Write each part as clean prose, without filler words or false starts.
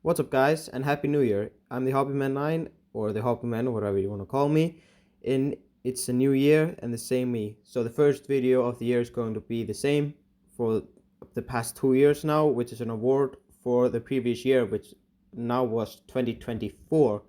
What's up, guys, and Happy New Year. I'm the Hobbyman 9, or the Hobbyman, whatever you want to call me. It's a new year and the same me. So the first video of the year is going to be the same for the past 2 years now, which is an award for the previous year, which now was 2024.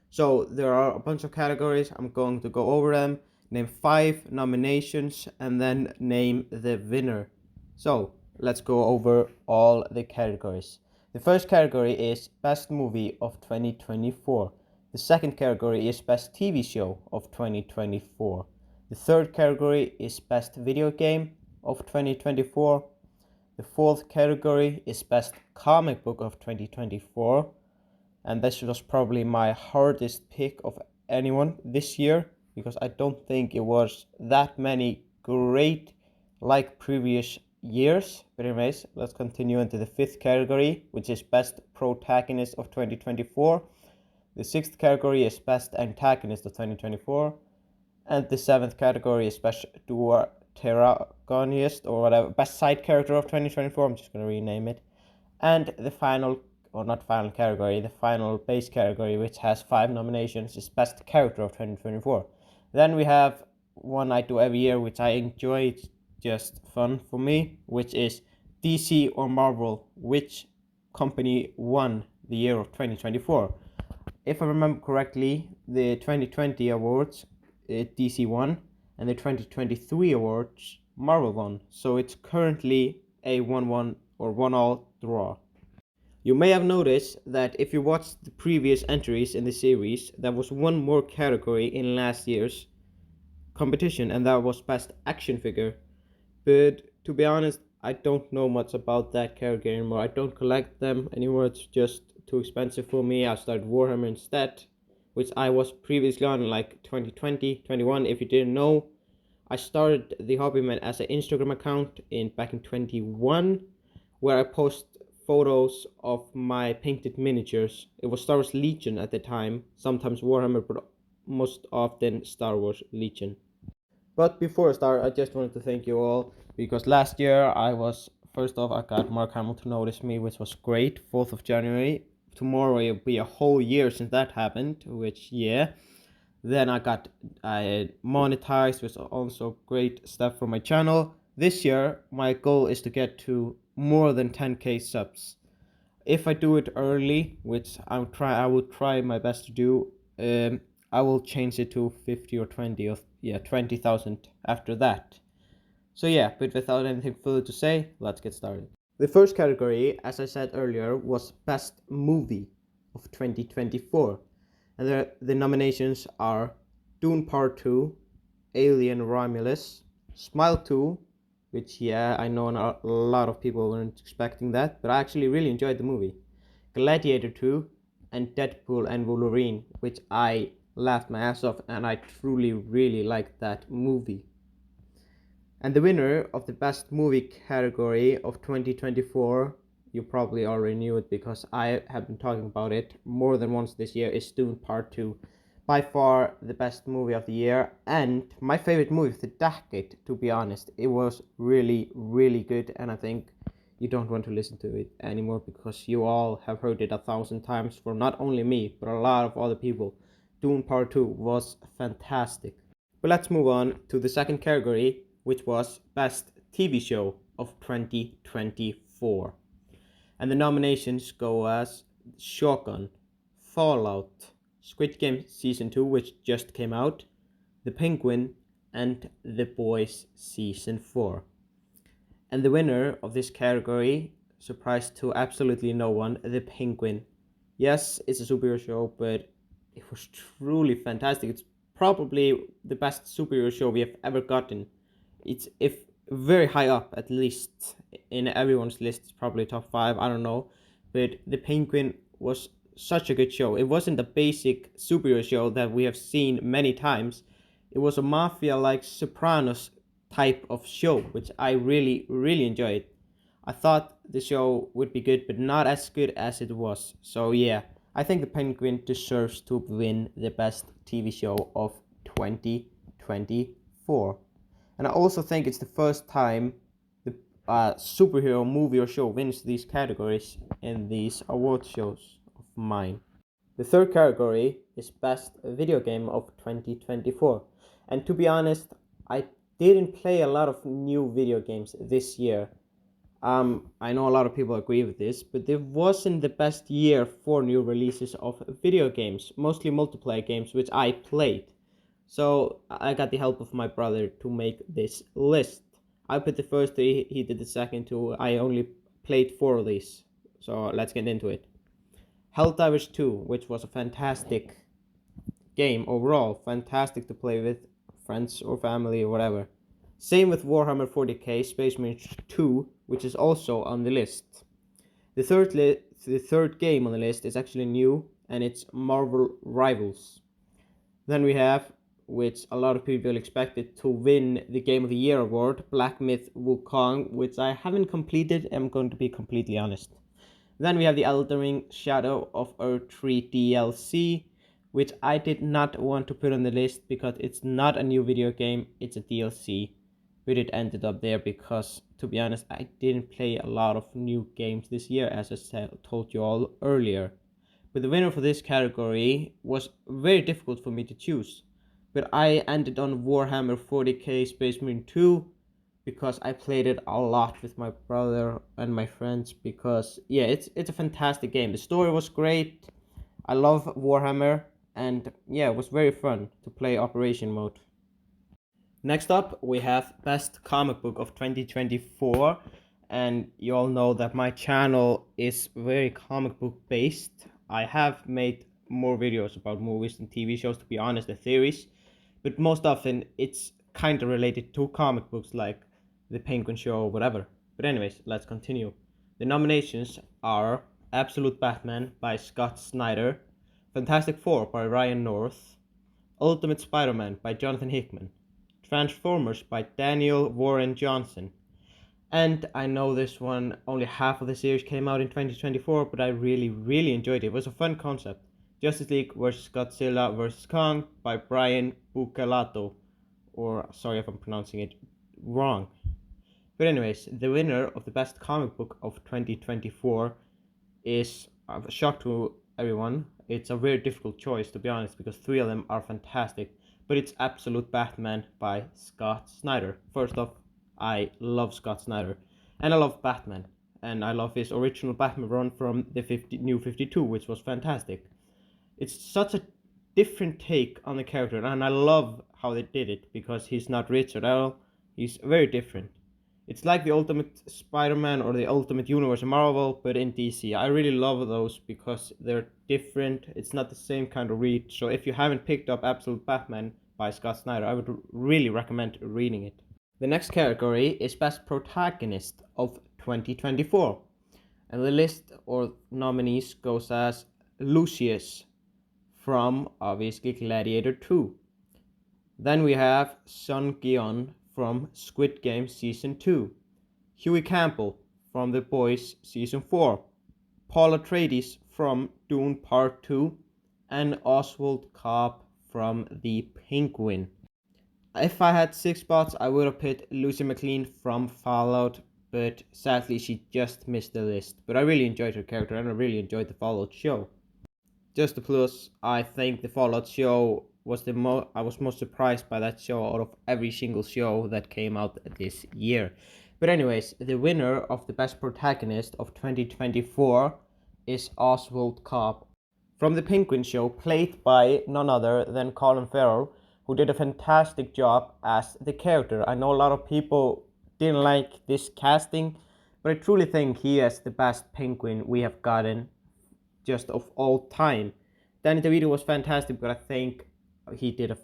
So there are a bunch of categories. I'm going to go over them, name 5 nominations, and then name the winner. So let's go over all the categories. The first category is Best Movie of 2024. The second category is Best TV Show of 2024. The third category is Best Video Game of 2024. The fourth category is Best Comic Book of 2024. And this was probably my hardest pick of anyone this year, because I don't think it was that many great like previous years. But anyways, let's continue into the fifth category, which is Best Protagonist of 2024. The sixth category is Best Antagonist of 2024. And the seventh category is Best Protagonists or whatever, Best Side Character of 2024. I'm just going to rename it. And the final, or not final category, the final base category, which has 5 nominations, is Best Character of 2024. Then we have one I do every year, which I enjoy. It's just fun for me, which is DC or Marvel, which company won the year of 2024. If I remember correctly, the 2020 awards, DC won, and the 2023 awards, Marvel won. So it's currently a 1-1 or 1-all draw. You may have noticed that if you watched the previous entries in the series, there was one more category in last year's competition, and that was Best Action Figure. But to be honest, I don't know much about that category anymore. I don't collect them anymore. It's just too expensive for me. I started Warhammer instead, which I was previously on like 2020, 21. If you didn't know, I started the Hobbyman as an Instagram account back in 21, where I post photos of my painted miniatures. It was Star Wars Legion at the time, sometimes Warhammer, but most often Star Wars Legion. But before I start, I just wanted to thank you all, because last year I got Mark Hamill to notice me, which was great. 4th of January. Tomorrow it'll be a whole year since that happened, which, yeah. Then I monetized, which was also great stuff for my channel. This year, my goal is to get to more than 10k subs. If I do it early, which I will try my best to do, I will change it to 50 or 20 or 20,000 after that. So yeah, but without anything further to say, let's get started. The first category, as I said earlier, was Best Movie of 2024. And the nominations are Dune Part 2, Alien Romulus, Smile 2, which, yeah, I know a lot of people weren't expecting that, but I actually really enjoyed the movie, Gladiator 2, and Deadpool and Wolverine, which I laughed my ass off, and I truly really liked that movie. And the winner of the Best Movie category of 2024, you probably already knew it because I have been talking about it more than once this year, is Dune Part 2. By far the best movie of the year, and my favorite movie of the decade, to be honest. It was really, really good, and I think you don't want to listen to it anymore because you all have heard it 1,000 times from not only me, but a lot of other people. Dune Part 2 was fantastic. But let's move on to the second category, which was Best TV Show of 2024. And the nominations go as Shogun, Fallout, Squid Game Season 2, which just came out, The Penguin, and The Boys Season 4. And the winner of this category, surprised to absolutely no one, The Penguin. Yes, it's a superhero show, but it was truly fantastic. It's probably the best superhero show we have ever gotten. It's very high up, at least in everyone's list. It's probably top 5, I don't know. But The Penguin was such a good show. It wasn't a basic superhero show that we have seen many times. It was a mafia-like Sopranos type of show, which I really, really enjoyed. I thought the show would be good, but not as good as it was. So yeah, I think The Penguin deserves to win the best TV show of 2024. And I also think it's the first time a superhero movie or show wins these categories in these award shows of mine. The third category is Best Video Game of 2024. And to be honest, I didn't play a lot of new video games this year. I know a lot of people agree with this, but it wasn't the best year for new releases of video games, mostly multiplayer games, which I played. So I got the help of my brother to make this list. I put the first three, he did the second two. I only played 4 of these. So let's get into it. Helldivers 2, which was a fantastic game overall, fantastic to play with friends or family or whatever. Same with Warhammer 40k Space Marine 2, which is also on the list. The third game on the list is actually new, and it's Marvel Rivals. Then we have, which a lot of people expected to win the Game of the Year award, Black Myth Wukong, which I haven't completed, I'm going to be completely honest. Then we have the Elden Ring Shadow of Erdtree DLC, which I did not want to put on the list because it's not a new video game, it's a DLC. But it ended up there because, to be honest, I didn't play a lot of new games this year, as I told you all earlier. But the winner for this category was very difficult for me to choose. But I ended on Warhammer 40k Space Marine 2 because I played it a lot with my brother and my friends because, yeah, it's a fantastic game. The story was great. I love Warhammer, and yeah, it was very fun to play Operation Mode. Next up, we have Best Comic Book of 2024, and you all know that my channel is very comic book based. I have made more videos about movies and TV shows, to be honest, and theories, but most often it's kind of related to comic books like The Penguin Show or whatever. But anyways, let's continue. The nominations are Absolute Batman by Scott Snyder, Fantastic Four by Ryan North, Ultimate Spider-Man by Jonathan Hickman, Transformers by Daniel Warren Johnson. And I know this one, only half of the series came out in 2024, but I really enjoyed it. It was a fun concept. Justice League vs. Godzilla vs. Kong by Brian Bucalato. Or, sorry if I'm pronouncing it wrong. But anyways, the winner of the best comic book of 2024 is a shock to everyone. It's a very difficult choice, to be honest, because 3 of them are fantastic. But it's Absolute Batman by Scott Snyder. First off, I love Scott Snyder, and I love Batman, and I love his original Batman run from the New 52, which was fantastic. It's such a different take on the character, and I love how they did it, because he's not Richard at all, he's very different. It's like the Ultimate Spider-Man or the Ultimate Universe in Marvel, but in DC. I really love those because they're different. It's not the same kind of read. So if you haven't picked up Absolute Batman by Scott Snyder, I would really recommend reading it. The next category is Best Protagonist of 2024. And the list or nominees goes as Lucius from, obviously, Gladiator 2. Then we have Sun Geon from Squid Game Season 2, Huey Campbell from The Boys Season 4, Paul Atreides from Dune Part 2, and Oswald Cobb from The Penguin. If I had 6 spots, I would have picked Lucy McLean from Fallout, but sadly she just missed the list. But I really enjoyed her character, and I really enjoyed the Fallout show. Just a plus, I think the Fallout show was I was most surprised by that show out of every single show that came out this year. But anyways, the winner of the Best Protagonist of 2024 is Oswald Cobb from The Penguin Show, played by none other than Colin Farrell, who did a fantastic job as the character. I know a lot of people didn't like this casting, but I truly think he is the best penguin we have gotten just of all time. Danny DeVito was fantastic, but I think he did a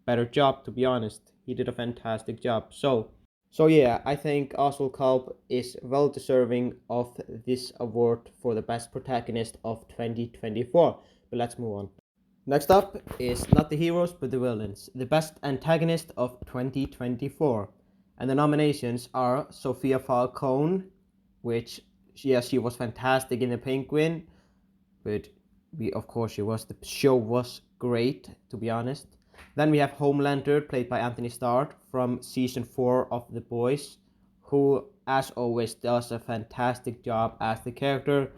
better job, to be honest. He did a fantastic job. So yeah, I think Oswald Cobb is well deserving of this award for the best protagonist of 2024. But let's move on. Next up is not the heroes, but the villains. The best antagonist of 2024. And the nominations are Sophia Falcone, which, yes, she was fantastic in The Penguin, but of course she was. The show was great, to be honest. Then we have Homelander, played by Anthony Starr from season 4 of The Boys, who as always, does a fantastic job as the character,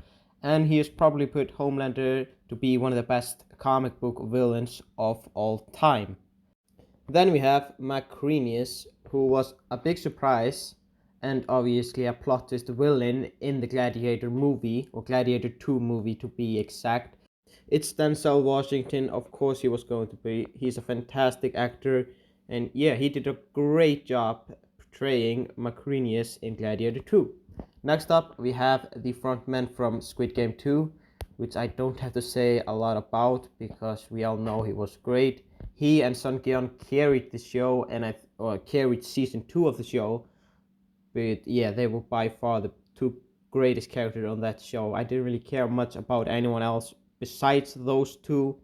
and he has probably put Homelander to be one of the best comic book villains of all time. Then we have Macrenius, who was a big surprise and obviously a plot twist villain in the Gladiator movie, or Gladiator 2 movie to be exact. It's Denzel Washington, of course he was going to be. He's a fantastic actor, and yeah, he did a great job portraying Macrenius in Gladiator 2. Next up, we have the frontman from Squid Game 2, which I don't have to say a lot about because we all know he was great. He and Son Geon carried the show, and carried season 2 of the show. But yeah, they were by far the two greatest characters on that show. I didn't really care much about anyone else besides those two,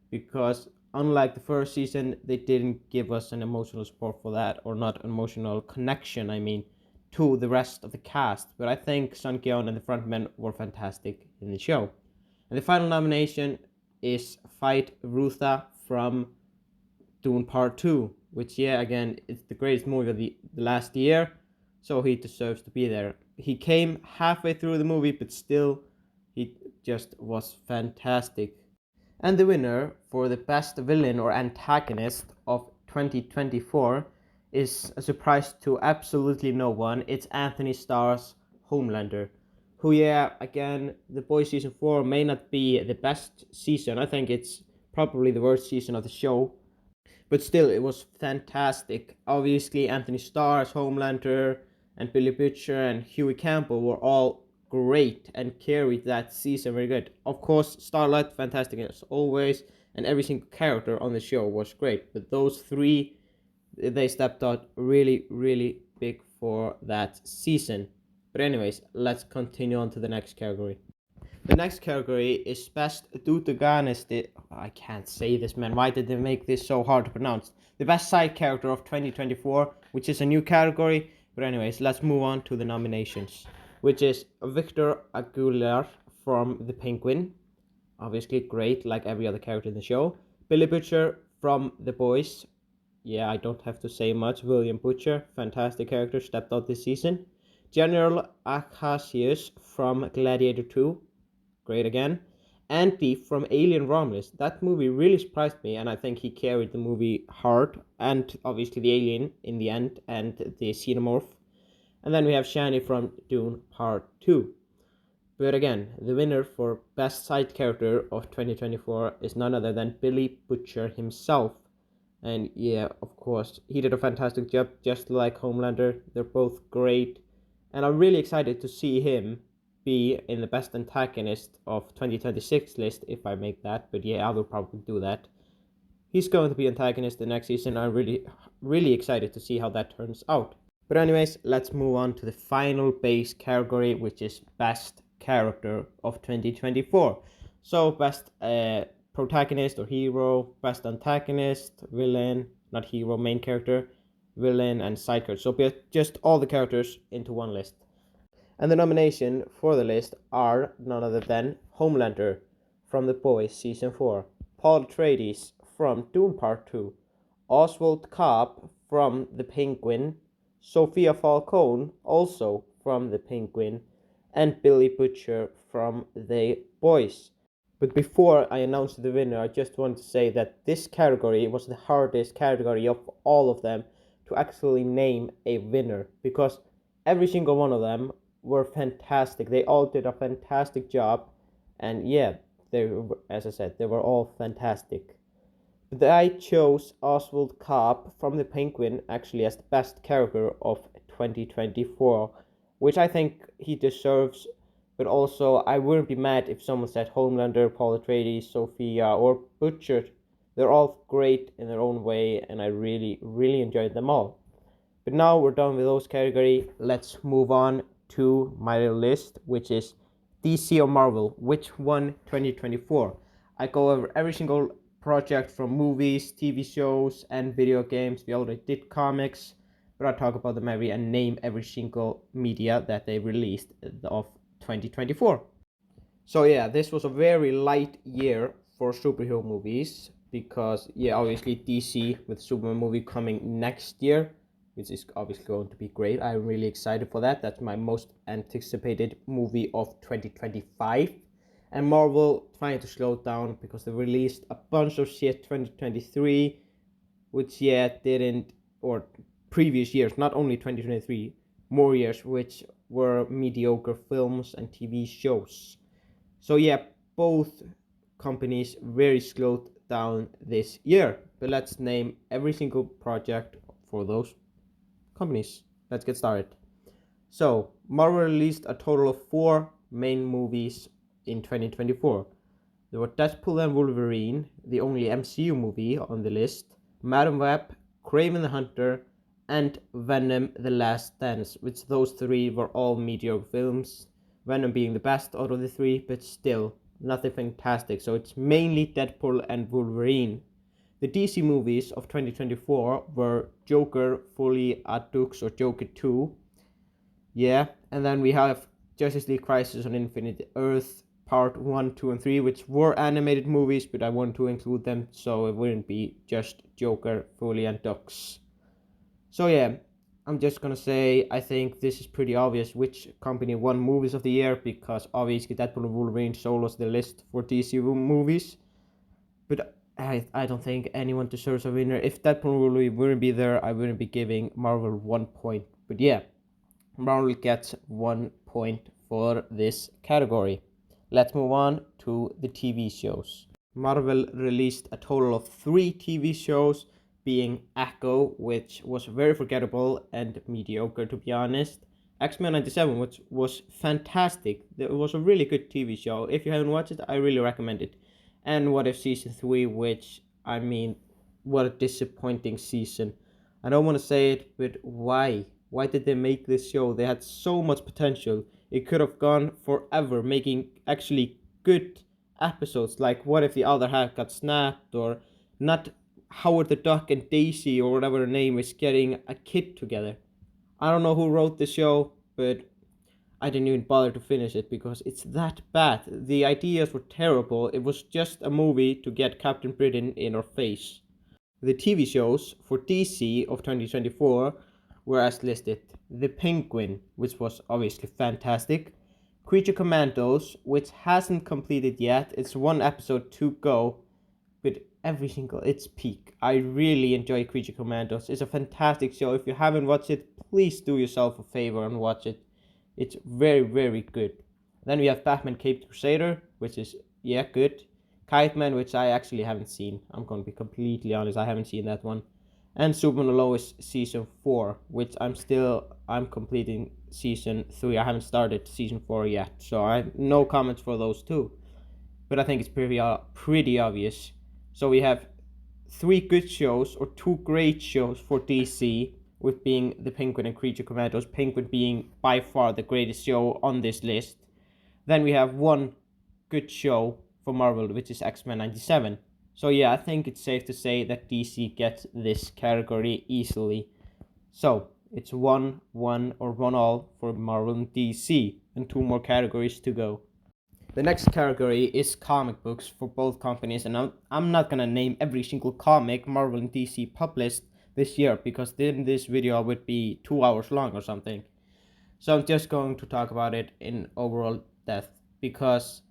because unlike the first season, they didn't give us an emotional support for that, or not an emotional connection, I mean, to the rest of the cast. But I think Son Geon and the frontmen were fantastic in the show. And the final nomination is Fight Rutha from Dune Part 2, which, yeah, again, it's the greatest movie of the last year, so he deserves to be there. He came halfway through the movie, but still, he just was fantastic. And the winner for the best villain or antagonist of 2024 is a surprise to absolutely no one. It's Anthony Starr's Homelander, who, yeah, again, The Boys season 4 may not be the best season. I think it's probably the worst season of the show, but still, it was fantastic. Obviously, Anthony Starr's Homelander and Billy Butcher and Huey Campbell were all great and carried that season very good. Of course, Starlight, fantastic as always, and every single character on the show was great. But those three, they stepped out really, really big for that season. But anyways, let's continue on to the next category. The next category is best protagonist. I can't say this, man. Why did they make this so hard to pronounce? The best side character of 2024, which is a new category. But anyways, let's move on to the nominations, which is Victor Aguilar from The Penguin. Obviously great, like every other character in the show. Billy Butcher from The Boys. Yeah, I don't have to say much. William Butcher, fantastic character, stepped out this season. General Acacius from Gladiator 2. Great again. Andy from Alien Romulus. That movie really surprised me, and I think he carried the movie hard, and obviously the alien in the end, and the xenomorph. And then we have Shani from Dune Part 2. But again, the winner for best side character of 2024 is none other than Billy Butcher himself. And yeah, of course, he did a fantastic job, just like Homelander. They're both great, and I'm really excited to see him be in the best antagonist of 2026 list if I make that. But yeah, I will probably do that. He's going to be antagonist the next season. I'm really excited to see how that turns out. But anyways, let's move on to the final base category, which is best character of 2024. So best protagonist or hero, best antagonist, villain, not hero, main character, villain, and side character. So just all the characters into one list. And the nomination for the list are none other than Homelander from The Boys Season 4, Paul Atreides from Dune Part 2, Oswald Cobb from The Penguin, Sophia Falcone also from The Penguin, and Billy Butcher from The Boys. But before I announce the winner, I just want to say that this category was the hardest category of all of them to actually name a winner, because every single one of them were fantastic. They all did a fantastic job, and yeah, as I said, they were all fantastic. But I chose Oswald Cobb from The Penguin actually as the best character of 2024, which I think he deserves. But also, I wouldn't be mad if someone said Homelander, Paul Atreides, Sophia, or Butcher. They're all great in their own way, and I really enjoyed them all. But now we're done with those categories. Let's move on to my list, which is DC or Marvel, which won 2024. I go over every single project from movies, TV shows, and video games. We already did comics, but I'll talk about them and name every single media that they released of 2024. So yeah, this was a very light year for superhero movies, because yeah, obviously DC with Superman movie coming next year, which is obviously going to be great. I'm really excited for that. That's my most anticipated movie of 2025. And Marvel trying to slow down because they released a bunch of shit 2023, which didn't, or previous years, not only 2023, more years, which were mediocre films and TV shows. So both companies very slowed down this year. But let's name every single project for those companies. Let's get started. So Marvel released a total of 4 main movies in 2024. There were Deadpool and Wolverine, the only MCU movie on the list, Madam Web, Kraven the Hunter, and Venom The Last Dance, which those 3 were all mediocre films, Venom being the best out of the 3, but still nothing fantastic. So it's mainly Deadpool and Wolverine. The DC movies of 2024 were Joker, Fully Adux or Joker 2. And then we have Justice League Crisis on Infinite Earth, Part 1, 2, and 3, which were animated movies, but I want to include them so it wouldn't be just Joker, Fully, and Dux. So I'm just gonna say I think this is pretty obvious which company won movies of the year, because obviously Deadpool and Wolverine solos the list for DC movies. But I don't think anyone deserves a winner. If Deadpool and Wolverine wouldn't be there, I wouldn't be giving Marvel 1 point. But Marvel gets 1 point for this category. Let's move on to the TV shows. Marvel released a total of 3 TV shows, being Echo, which was very forgettable and mediocre to be honest. X-Men 97, which was fantastic. It was a really good TV show. If you haven't watched it, I really recommend it. And What If Season 3, which, I mean, what a disappointing season. I don't want to say it, but why? Why did they make this show? They had so much potential. It could have gone forever, making actually good episodes, like What If the Other Half Got Snapped, or not Howard the Duck and Daisy, or whatever her name is, getting a kid together. I don't know who wrote the show, but I didn't even bother to finish it because it's that bad. The ideas were terrible. It was just a movie to get Captain Britain in our face. The TV shows for DC of 2024 were as listed: The Penguin, which was obviously fantastic; Creature Commandos, which hasn't completed yet. It's 1 episode to go, but it's peak. I really enjoy Creature Commandos. It's a fantastic show. If you haven't watched it, please do yourself a favor and watch it. It's very, very good. Then we have Batman Caped Crusader, which is, good. Kite Man, which I actually haven't seen. I'm going to be completely honest, I haven't seen that one. And Superman and Lois Season 4, which I'm completing Season 3. I haven't started Season 4 yet, so I have no comments for those 2. But I think it's pretty obvious. So we have 3 good shows, or 2 great shows for DC, with being The Penguin and Creature Commandos, Penguin being by far the greatest show on this list. Then we have 1 good show for Marvel, which is X-Men 97. So I think it's safe to say that DC gets this category easily. So it's 1-1 or 1-all for Marvel and DC, and 2 more categories to go. The next category is comic books for both companies, and I'm not gonna name every single comic Marvel and DC published this year, because then this video would be 2 hours long or something. So I'm just going to talk about it in overall depth, because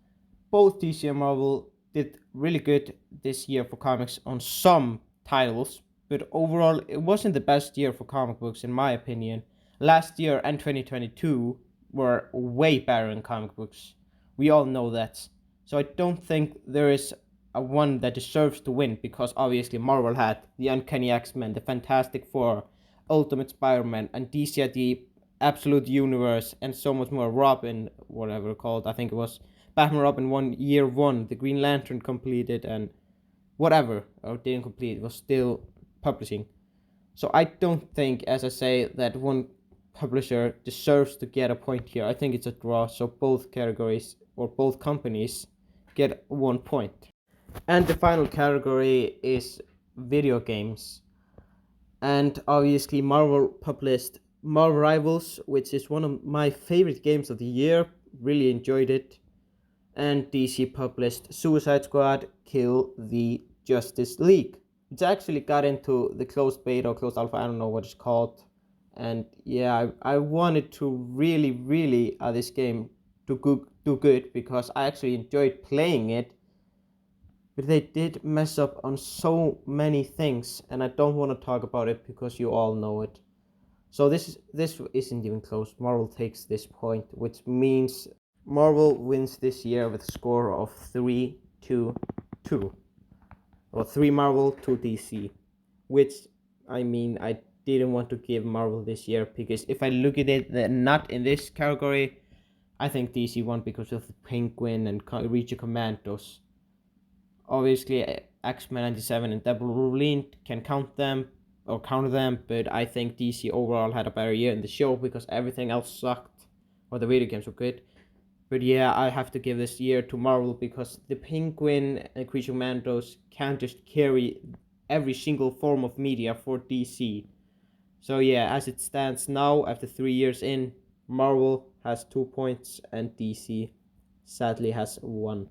both DC and Marvel did really good this year for comics on some titles, but overall it wasn't the best year for comic books in my opinion. Last year and 2022 were way better in comic books. We all know that. So I don't think there is a one that deserves to win, because obviously Marvel had the Uncanny X-Men, the Fantastic Four, Ultimate Spider-Man, and DC had the Absolute Universe, and so much more. Robin, whatever called, I think it was Batman Robin year 1, the Green Lantern completed, and whatever, or didn't complete, it was still publishing. So I don't think, as I say, that one publisher deserves to get a point here. I think it's a draw, so both categories, or both companies, get 1 point. And the final category is video games. And obviously Marvel published Marvel Rivals, which is one of my favorite games of the year. Really enjoyed it. And DC published Suicide Squad Kill the Justice League. It's actually got into the closed beta or closed alpha, I don't know what it's called. And yeah, I wanted to really this game do good because I actually enjoyed playing it, but they did mess up on so many things, and I don't want to talk about it because you all know it. So this isn't even close. Marvel takes this point, which means Marvel wins this year with a score of 3-2, or 3 Marvel, 2 DC, which I mean I didn't want to give Marvel this year because if I look at it, they're not in this category. I think DC won because of the Penguin and Reacher Commandos. Obviously, X-Men 97 and Deadpool Wolverine can counter them, but I think DC overall had a better year in the show because everything else sucked, or the video games were good. But yeah, I have to give this year to Marvel because the Penguin and Creature Commandos can't just carry every single form of media for DC. So yeah, as it stands now, after 3 years in, Marvel has 2 points and DC sadly has 1.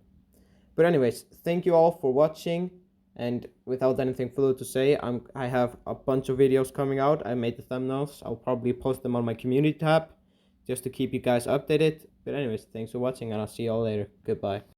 But anyways, thank you all for watching, and without anything further to say, I have a bunch of videos coming out. I made the thumbnails. I'll probably post them on my community tab just to keep you guys updated. But anyways, thanks for watching, and I'll see you all later. Goodbye.